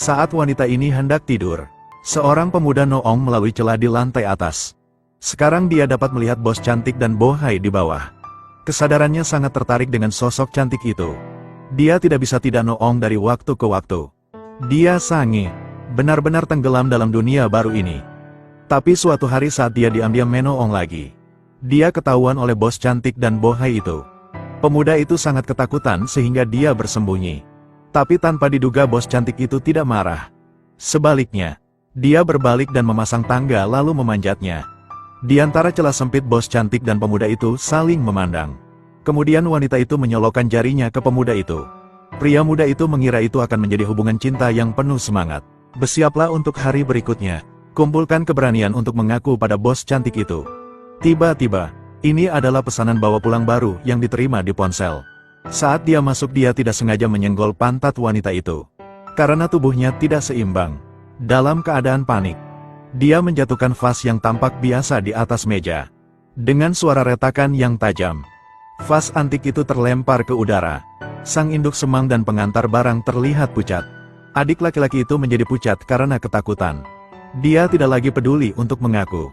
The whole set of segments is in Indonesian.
Saat wanita ini hendak tidur, seorang pemuda Noong melalui celah di lantai atas. Sekarang dia dapat melihat bos cantik dan Bohai di bawah. Kesadarannya sangat tertarik dengan sosok cantik itu. Dia tidak bisa tidak Noong dari waktu ke waktu. Dia sange, benar-benar tenggelam dalam dunia baru ini. Tapi suatu hari saat dia diam-diam menoong lagi, dia ketahuan oleh bos cantik dan Bohai itu. Pemuda itu sangat ketakutan sehingga dia bersembunyi. Tapi tanpa diduga bos cantik itu tidak marah. Sebaliknya, dia berbalik dan memasang tangga lalu memanjatnya. Di antara celah sempit bos cantik dan pemuda itu saling memandang. Kemudian wanita itu menyolokkan jarinya ke pemuda itu. Pria muda itu mengira itu akan menjadi hubungan cinta yang penuh semangat. Bersiaplah untuk hari berikutnya. Kumpulkan keberanian untuk mengaku pada bos cantik itu. Tiba-tiba, ini adalah pesanan bawa pulang baru yang diterima di ponsel. Saat dia masuk dia tidak sengaja menyenggol pantat wanita itu. Karena tubuhnya tidak seimbang. Dalam keadaan panik, dia menjatuhkan vas yang tampak biasa di atas meja. Dengan suara retakan yang tajam, vas antik itu terlempar ke udara. Sang induk semang dan pengantar barang terlihat pucat. Adik laki-laki itu menjadi pucat karena ketakutan. Dia tidak lagi peduli untuk mengaku.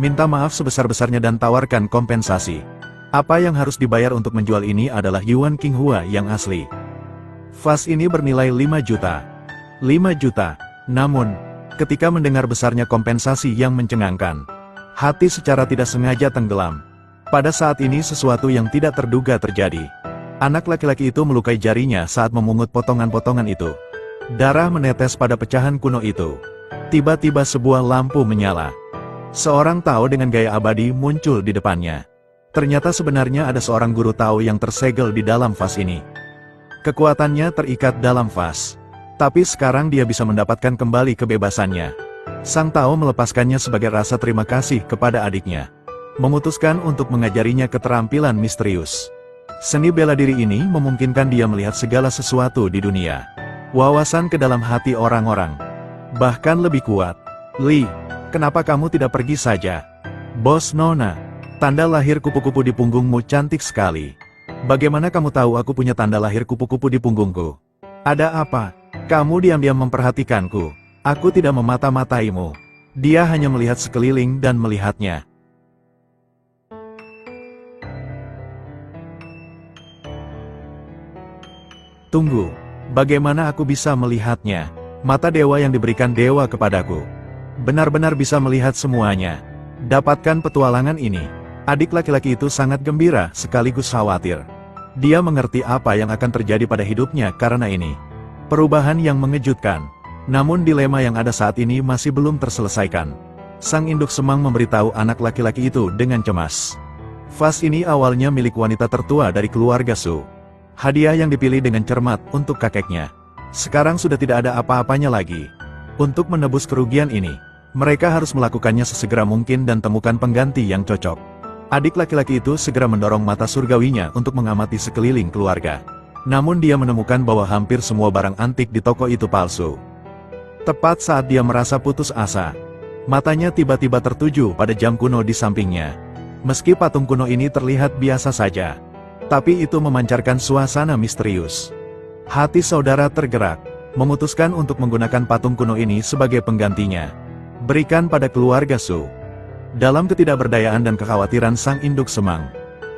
Minta maaf sebesar-besarnya dan tawarkan kompensasi. Apa yang harus dibayar untuk menjual ini adalah Yuan Qinghua yang asli. Vas ini bernilai 5 juta. 5 juta. Namun, ketika mendengar besarnya kompensasi yang mencengangkan, hati secara tidak sengaja tenggelam. Pada saat ini sesuatu yang tidak terduga terjadi. Anak laki-laki itu melukai jarinya saat memungut potongan-potongan itu. Darah menetes pada pecahan kuno itu. Tiba-tiba sebuah lampu menyala. Seorang Tao dengan gaya abadi muncul di depannya. Ternyata sebenarnya ada seorang guru Tao yang tersegel di dalam vas ini. Kekuatannya terikat dalam vas. Tapi sekarang dia bisa mendapatkan kembali kebebasannya. Sang Tao melepaskannya sebagai rasa terima kasih kepada adiknya. Memutuskan untuk mengajarinya keterampilan misterius. Seni bela diri ini memungkinkan dia melihat segala sesuatu di dunia. Wawasan ke dalam hati orang-orang. Bahkan lebih kuat. Li, kenapa kamu tidak pergi saja? Bos Nona, tanda lahir kupu-kupu di punggungmu cantik sekali. Bagaimana kamu tahu aku punya tanda lahir kupu-kupu di punggungku? Ada apa? Kamu diam-diam memperhatikanku. Aku tidak memata-mataimu. Dia hanya melihat sekeliling dan melihatnya. Tunggu, bagaimana aku bisa melihatnya? Mata dewa yang diberikan dewa kepadaku. Benar-benar bisa melihat semuanya. Dapatkan petualangan ini. Adik laki-laki itu sangat gembira sekaligus khawatir. Dia mengerti apa yang akan terjadi pada hidupnya karena ini. Perubahan yang mengejutkan. Namun dilema yang ada saat ini masih belum terselesaikan. Sang induk semang memberitahu anak laki-laki itu dengan cemas. Vas ini awalnya milik wanita tertua dari keluarga Su. Hadiah yang dipilih dengan cermat untuk kakeknya. Sekarang sudah tidak ada apa-apanya lagi. Untuk menebus kerugian ini, mereka harus melakukannya sesegera mungkin dan temukan pengganti yang cocok. Adik laki-laki itu segera mendorong mata surgawinya untuk mengamati sekeliling keluarga. Namun dia menemukan bahwa hampir semua barang antik di toko itu palsu. Tepat saat dia merasa putus asa, matanya tiba-tiba tertuju pada jam kuno di sampingnya. Meski patung kuno ini terlihat biasa saja, tapi itu memancarkan suasana misterius. Hati saudara tergerak, memutuskan untuk menggunakan patung kuno ini sebagai penggantinya. Berikan pada keluarga Su. Dalam ketidakberdayaan dan kekhawatiran sang induk semang,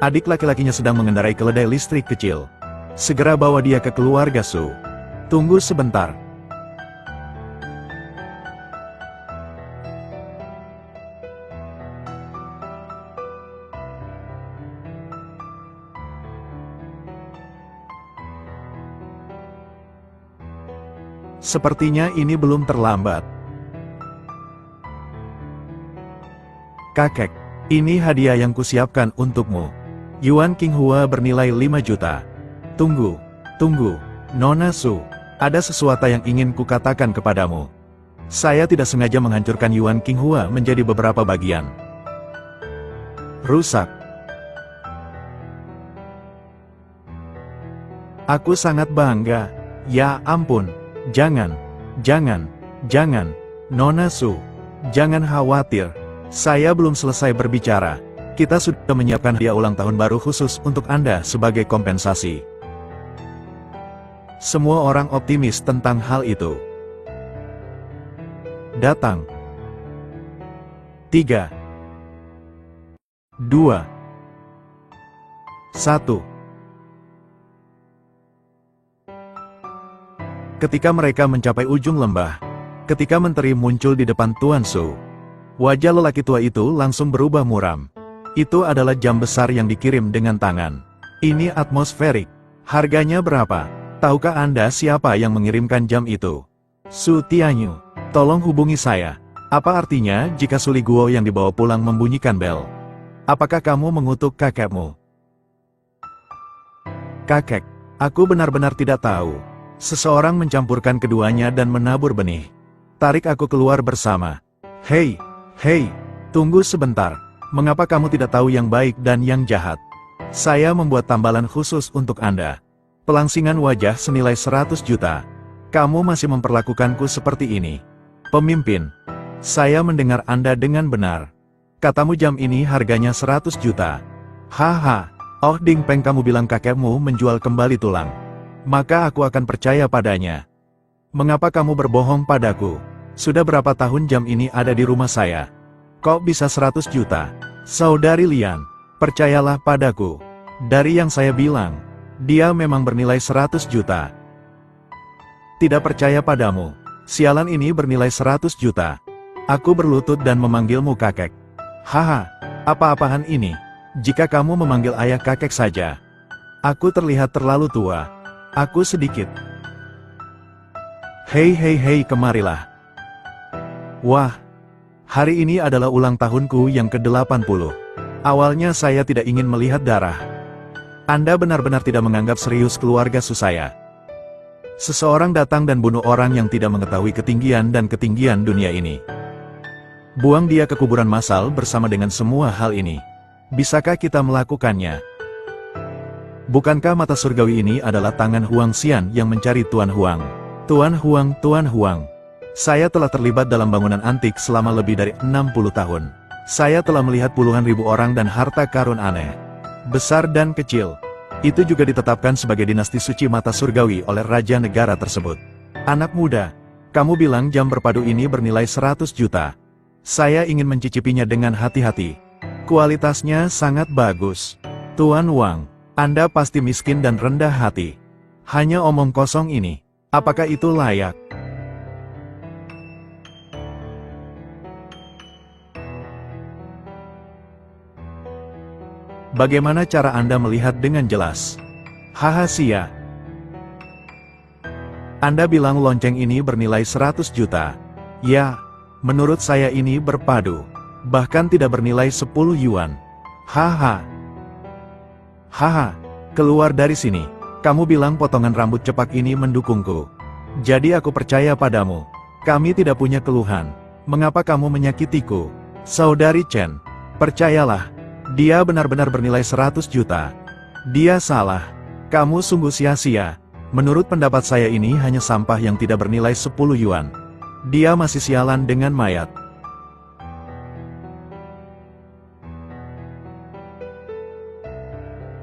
adik laki-lakinya sedang mengendarai keledai listrik kecil. Segera bawa dia ke keluarga Su. Tunggu sebentar. Sepertinya ini belum terlambat. Kakek, ini hadiah yang kusiapkan untukmu. Yuan Qinghua bernilai 5 juta. Tunggu, Nona Su. Ada sesuatu yang ingin kukatakan kepadamu. Saya tidak sengaja menghancurkan Yuan Qinghua menjadi beberapa bagian. Rusak. Aku sangat bangga. Ya ampun. Jangan, Nona Su. Jangan khawatir. Saya belum selesai berbicara. Kita sudah menyiapkan hadiah ulang tahun baru khusus untuk Anda sebagai kompensasi. Semua orang optimis tentang hal itu. Datang. 3, 2, 1. Ketika mereka mencapai ujung lembah, ketika menteri muncul di depan Tuan Su, wajah lelaki tua itu langsung berubah muram. Itu adalah jam besar yang dikirim dengan tangan. Ini atmosferik. Harganya berapa? Tahukah Anda siapa yang mengirimkan jam itu? Su Tianyu. Tolong hubungi saya. Apa artinya jika Suli Guo yang dibawa pulang membunyikan bel? Apakah kamu mengutuk kakekmu? Kakek. Aku benar-benar tidak tahu. Seseorang mencampurkan keduanya dan menabur benih. Tarik aku keluar bersama. Hei, tunggu sebentar. Mengapa kamu tidak tahu yang baik dan yang jahat? Saya membuat tambalan khusus untuk Anda. Pelangsingan wajah senilai 100 juta. Kamu masih memperlakukanku seperti ini. Pemimpin. Saya mendengar Anda dengan benar. Katamu jam ini harganya 100 juta. Haha. Oh Ding Peng, kamu bilang kakekmu menjual kembali tulang. Maka aku akan percaya padanya. Mengapa kamu berbohong padaku? Sudah berapa tahun jam ini ada di rumah saya? Kok bisa 100 juta? Saudari Lian, percayalah padaku. Dari yang saya bilang, dia memang bernilai 100 juta. Tidak percaya padamu. Sialan ini bernilai 100 juta. Aku berlutut dan memanggilmu kakek. Haha, apa-apaan ini? Jika kamu memanggil ayah kakek saja. Aku terlihat terlalu tua. Aku sedikit. Hei, kemarilah. Wah, hari ini adalah ulang tahunku yang ke-80. Awalnya saya tidak ingin melihat darah. Anda benar-benar tidak menganggap serius keluarga Su saya. Seseorang datang dan bunuh orang yang tidak mengetahui ketinggian dan ketinggian dunia ini. Buang dia ke kuburan massal bersama dengan semua hal ini. Bisakah kita melakukannya? Bukankah mata surgawi ini adalah tangan Huang Xian yang mencari Tuan Huang? Tuan Huang. Saya telah terlibat dalam bangunan antik selama lebih dari 60 tahun. Saya telah melihat puluhan ribu orang dan harta karun aneh. Besar dan kecil. Itu juga ditetapkan sebagai dinasti suci mata surgawi oleh raja negara tersebut. Anak muda, kamu bilang jam berpadu ini bernilai 100 juta. Saya ingin mencicipinya dengan hati-hati. Kualitasnya sangat bagus. Tuan Wang. Anda pasti miskin dan rendah hati. Hanya omong kosong ini. Apakah itu layak? Bagaimana cara Anda melihat dengan jelas? Haha sia. Anda bilang lonceng ini bernilai 100 juta. Ya, menurut saya ini berpadu. Bahkan tidak bernilai 10 yuan. Haha. Keluar dari sini. Kamu bilang potongan rambut cepak ini mendukungku. Jadi aku percaya padamu. Kami tidak punya keluhan. Mengapa kamu menyakitiku? Saudari Chen, percayalah. Dia benar-benar bernilai 100 juta. Dia salah. Kamu sungguh sia-sia. Menurut pendapat saya ini hanya sampah yang tidak bernilai 10 yuan. Dia masih sialan dengan mayat.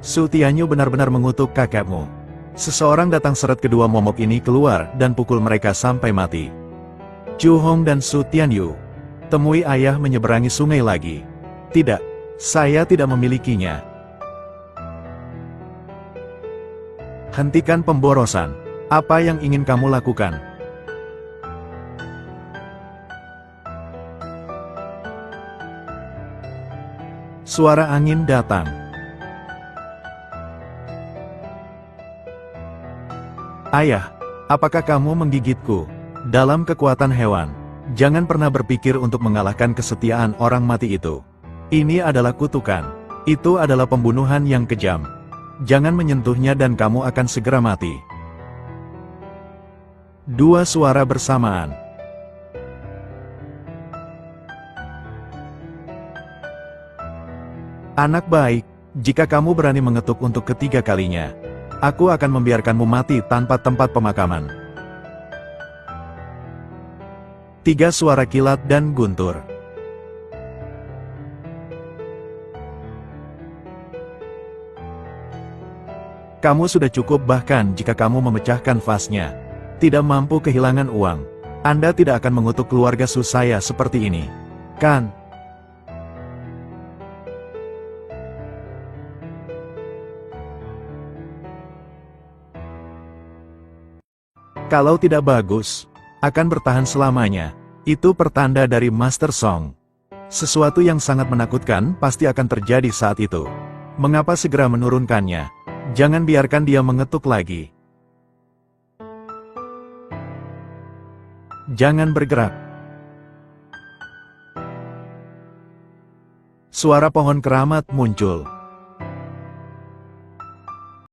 Su Tianyu benar-benar mengutuk kakekmu. Seseorang datang seret kedua momok ini keluar dan pukul mereka sampai mati. Zhu Hong dan Su Tianyu. Temui ayah menyeberangi sungai lagi. Tidak, saya tidak memilikinya. Hentikan pemborosan. Apa yang ingin kamu lakukan? Suara angin datang. Ayah, apakah kamu menggigitku? Dalam kekuatan hewan, jangan pernah berpikir untuk mengalahkan kesetiaan orang mati itu. Ini adalah kutukan. Itu adalah pembunuhan yang kejam. Jangan menyentuhnya dan kamu akan segera mati. Dua suara bersamaan. Anak baik, jika kamu berani mengetuk untuk ketiga kalinya, aku akan membiarkanmu mati tanpa tempat pemakaman. Tiga suara kilat dan guntur. Kamu sudah cukup bahkan jika kamu memecahkan vasnya. Tidak mampu kehilangan uang. Anda tidak akan mengutuk keluarga Su saya seperti ini, kan? Kalau tidak bagus, akan bertahan selamanya. Itu pertanda dari Master Song. Sesuatu yang sangat menakutkan pasti akan terjadi saat itu. Mengapa segera menurunkannya? Jangan biarkan dia mengetuk lagi. Jangan bergerak. Suara pohon keramat muncul.